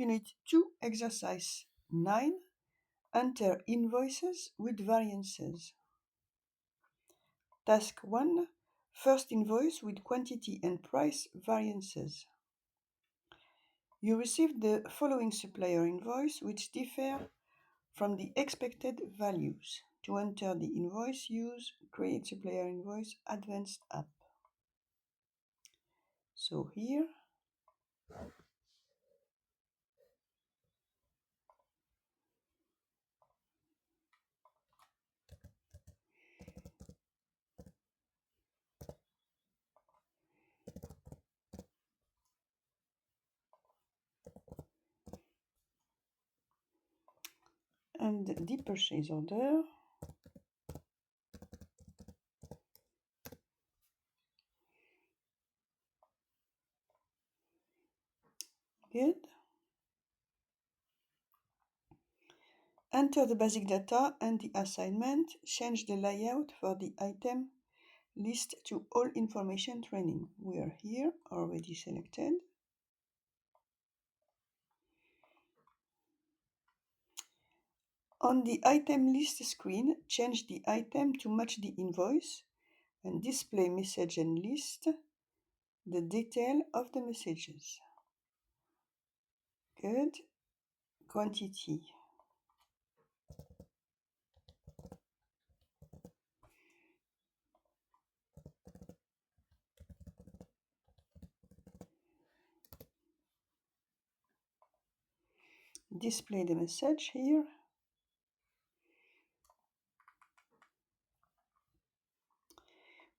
Unit 2, Exercise 9. Enter invoices with variances. Task 1. First invoice with quantity and price variances. You received the following supplier invoice which differ from the expected values. To enter the invoice, use Create Supplier Invoice Advanced app. So here, and the purchase order. Good. Enter the basic data and the assignment. Change the layout for the item list to all information training. We are here, already selected. On the item list screen, change the item to match the invoice and display message and list the detail of the messages. Good. Quantity. Display the message here.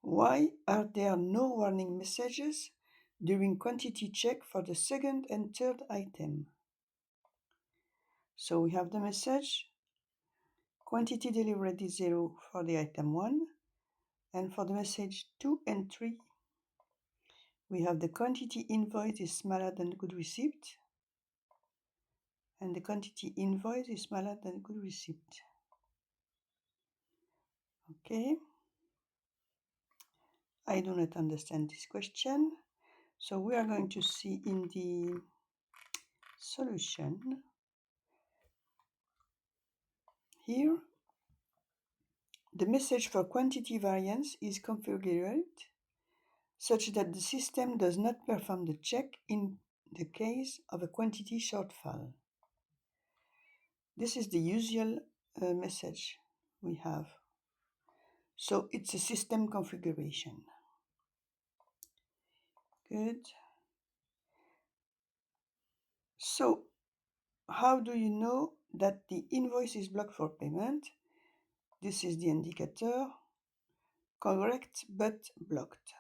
Why are there no warning messages during quantity check for the second and third item? So we have the message, quantity delivered is 0 for the item 1, and for the message 2 and 3, we have the quantity invoice is smaller than good receipt, and the quantity invoice is smaller than good receipt. Okay. I do not understand this question. So we are going to see in the solution here, the message for quantity variance is configured such that the system does not perform the check in the case of a quantity shortfall. This is the usual message we have. So it's a system configuration. Good. So how do you know that the invoice is blocked for payment? This is the indicator, correct but blocked.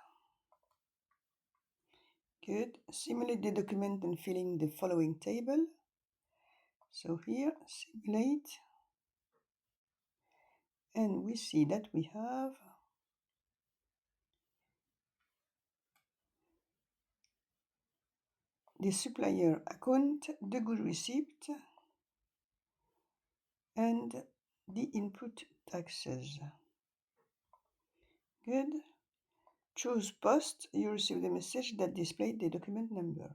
Good. Simulate the document and fill in the following table. So here, simulate, and we see that we have the supplier account, the good receipt, and the input taxes. Good. Choose post. You receive the message that displayed the document number.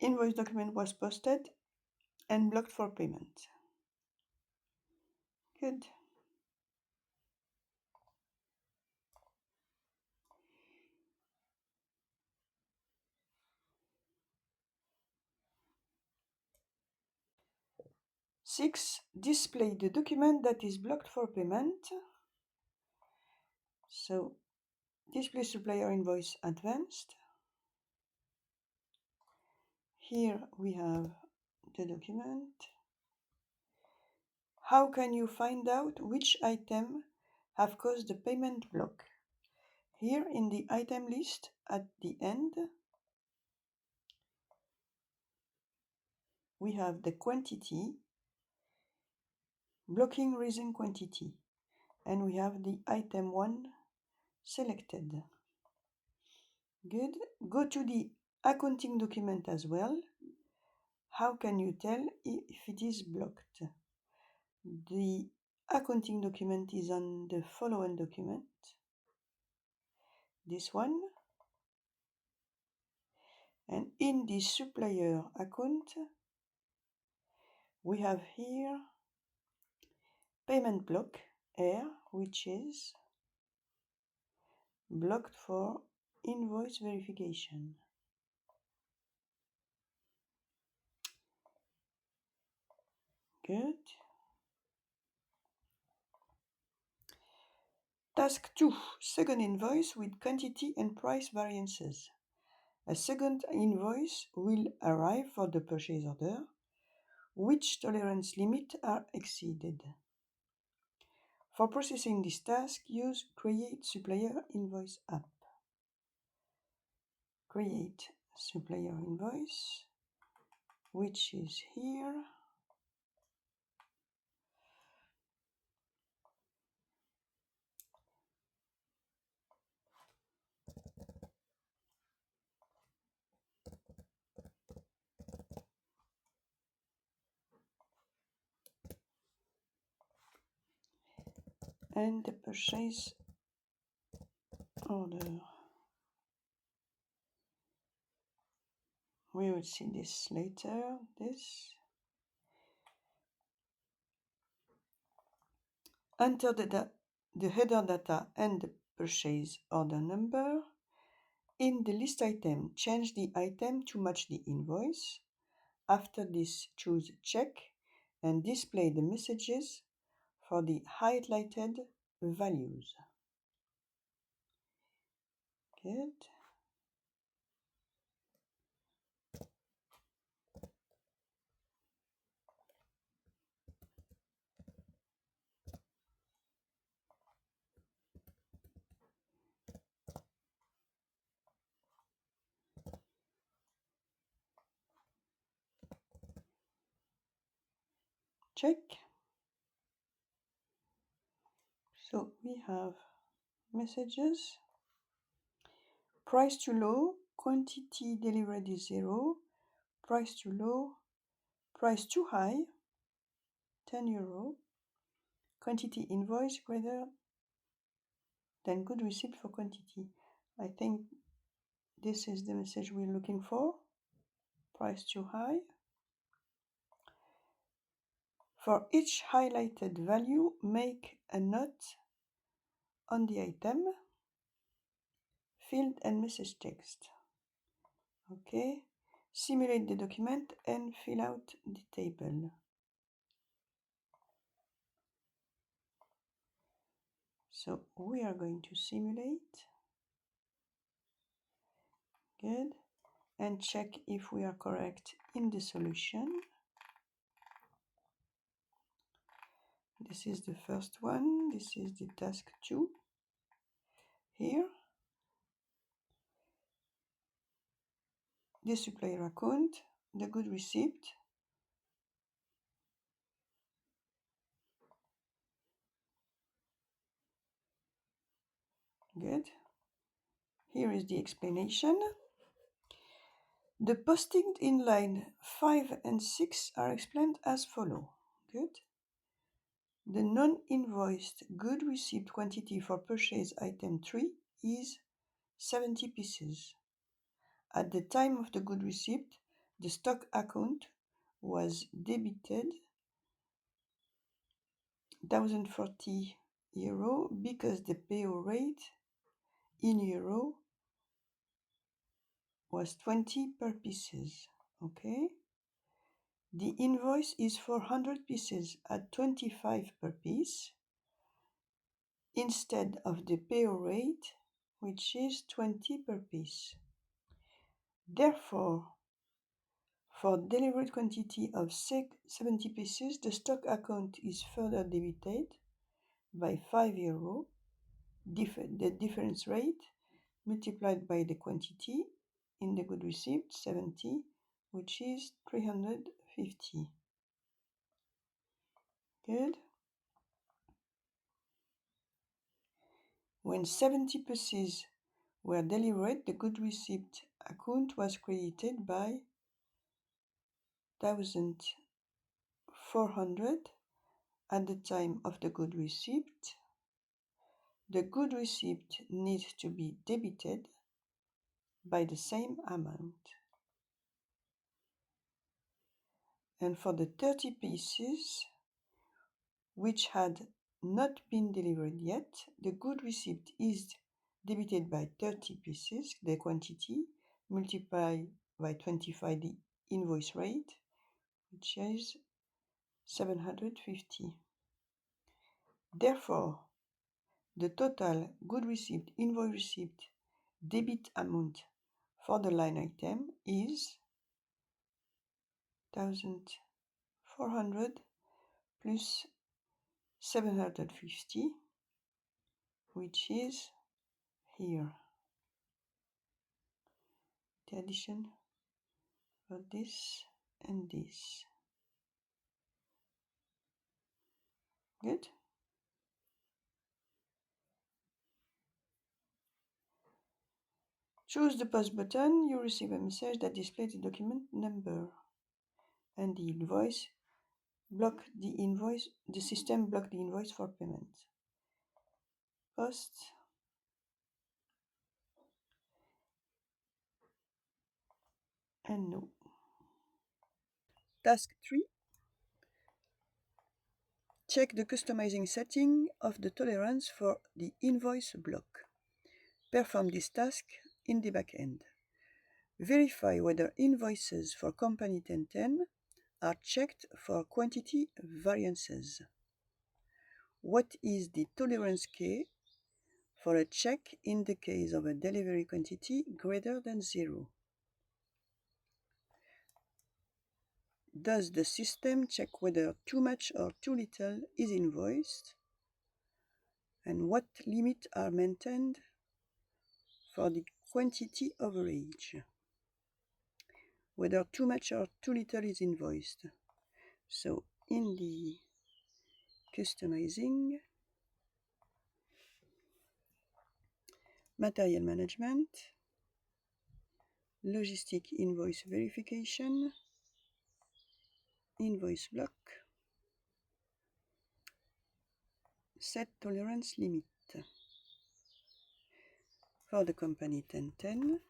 Invoice document was posted and blocked for payment. Good. Six, display the document that is blocked for payment. So, display supplier invoice advanced. Here we have the document. How can you find out which item have caused the payment block? Here in the item list at the end, we have the quantity, blocking reason quantity, and we have the item 1 selected. Good. Go to the accounting document as well. How can you tell if it is blocked? The accounting document is on the following document. This one. And in the supplier account, we have here payment block R, which is blocked for invoice verification. Good. Task 2. Second invoice with quantity and price variances. A second invoice will arrive for the purchase order, which tolerance limits are exceeded. For processing this task, use Create Supplier Invoice app. Create Supplier Invoice, which is here. And the purchase order. We will see this later. Enter the header data and the purchase order number. In the list item, change the item to match the invoice. After this, choose Check and display the messages for the highlighted values. Good. Check. So we have messages. Price too low, quantity delivered is 0. Price too low, price too high, €10. Quantity invoice greater than good receipt for quantity. I think this is the message we're looking for. Price too high. For each highlighted value, make a note on the item, field and message text. Okay. Simulate the document and fill out the table. So we are going to simulate. Good. And check if we are correct in the solution. This is the first one. This is the task 2. Here, the supplier account, the good receipt, good. Here is the explanation. The postings in line 5 and 6 are explained as follow. Good. The non-invoiced good received quantity for purchase item 3 is 70 pieces. At the time of the good receipt, the stock account was debited €1,040 because the PO rate in euro was 20 per pieces. Okay. The invoice is 400 pieces at 25 per piece instead of the PO rate, which is 20 per piece. Therefore, for delivered quantity of 70 pieces, the stock account is further debited by €5, the difference rate multiplied by the quantity in the good received, 70, which is 350. Good. When 70 pieces were delivered, the good receipt account was credited by 1,400 at the time of the good receipt. The good receipt needs to be debited by the same amount. And for the 30 pieces which had not been delivered yet, the good received is debited by 30 pieces, the quantity, multiplied by 25 the invoice rate, which is 750. Therefore, the total good received, invoice received, debit amount for the line item is 1,400 plus 750, which is here. The addition of this and this. Good? Choose the post button. You receive a message that displays the document number and the invoice. The system block the invoice for payment. Post. And no. Task 3. Check the customizing setting of the tolerance for the invoice block. Perform this task in the backend. Verify whether invoices for company 1010 are checked for quantity variances. What is the tolerance K for a check in the case of a delivery quantity greater than 0? Does the system check whether too much or too little is invoiced? And what limits are maintained for the quantity overage? Whether too much or too little is invoiced. So in the customizing, material management, logistic invoice verification, invoice block, set tolerance limit. For the company 1010,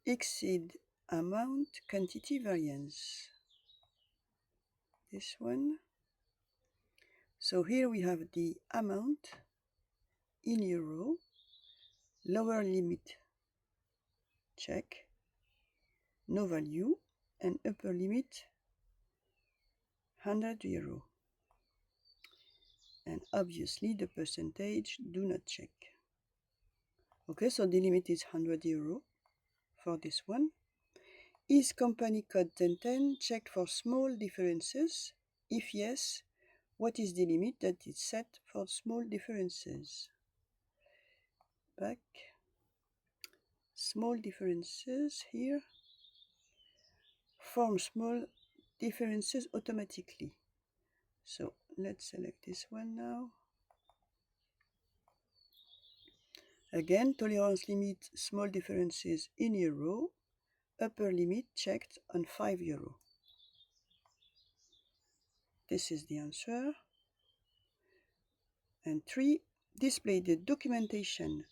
exceed amount quantity variance. This one. So here we have the amount in euro, lower limit check, no value, and upper limit 100 euro. And obviously the percentage do not check. Okay, so the limit is 100 euro for this one. Is company code 1010 checked for small differences? If yes, what is the limit that is set for small differences? Back. Small differences here. Form small differences automatically. So let's select this one now. Again, tolerance limit small differences in euro. Upper limit checked on 5 euro. This is the answer. And 3. Display the documentation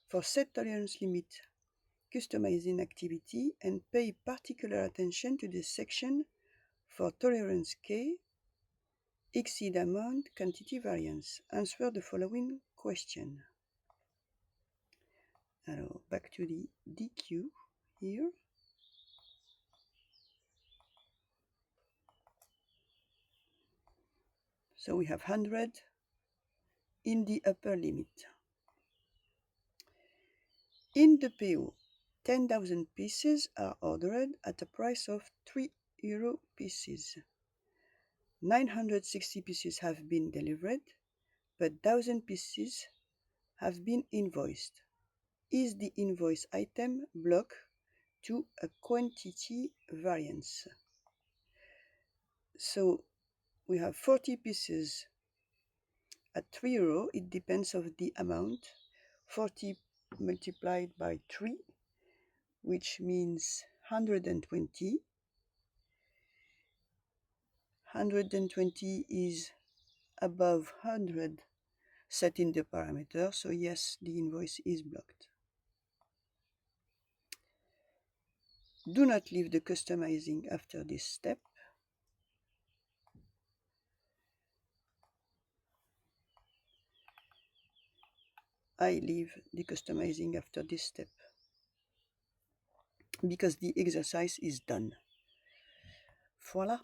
for set tolerance limit customizing activity and pay particular attention to the section for tolerance K, exceed amount, quantity variance. Answer the following question. Alors, back to the DQ here. So we have 100 in the upper limit. In the PO, 10,000 pieces are ordered at a price of 3 euro pieces. 960 pieces have been delivered, but 1,000 pieces have been invoiced. Is the invoice item block to a quantity variance? So we have 40 pieces at 3 euro. It depends of the amount. 40 multiplied by 3, which means 120. 120 is above 100 set in the parameter, so yes, the invoice is blocked. Do not leave the customizing after this step. I leave the customizing after this step because the exercise is done. Voila.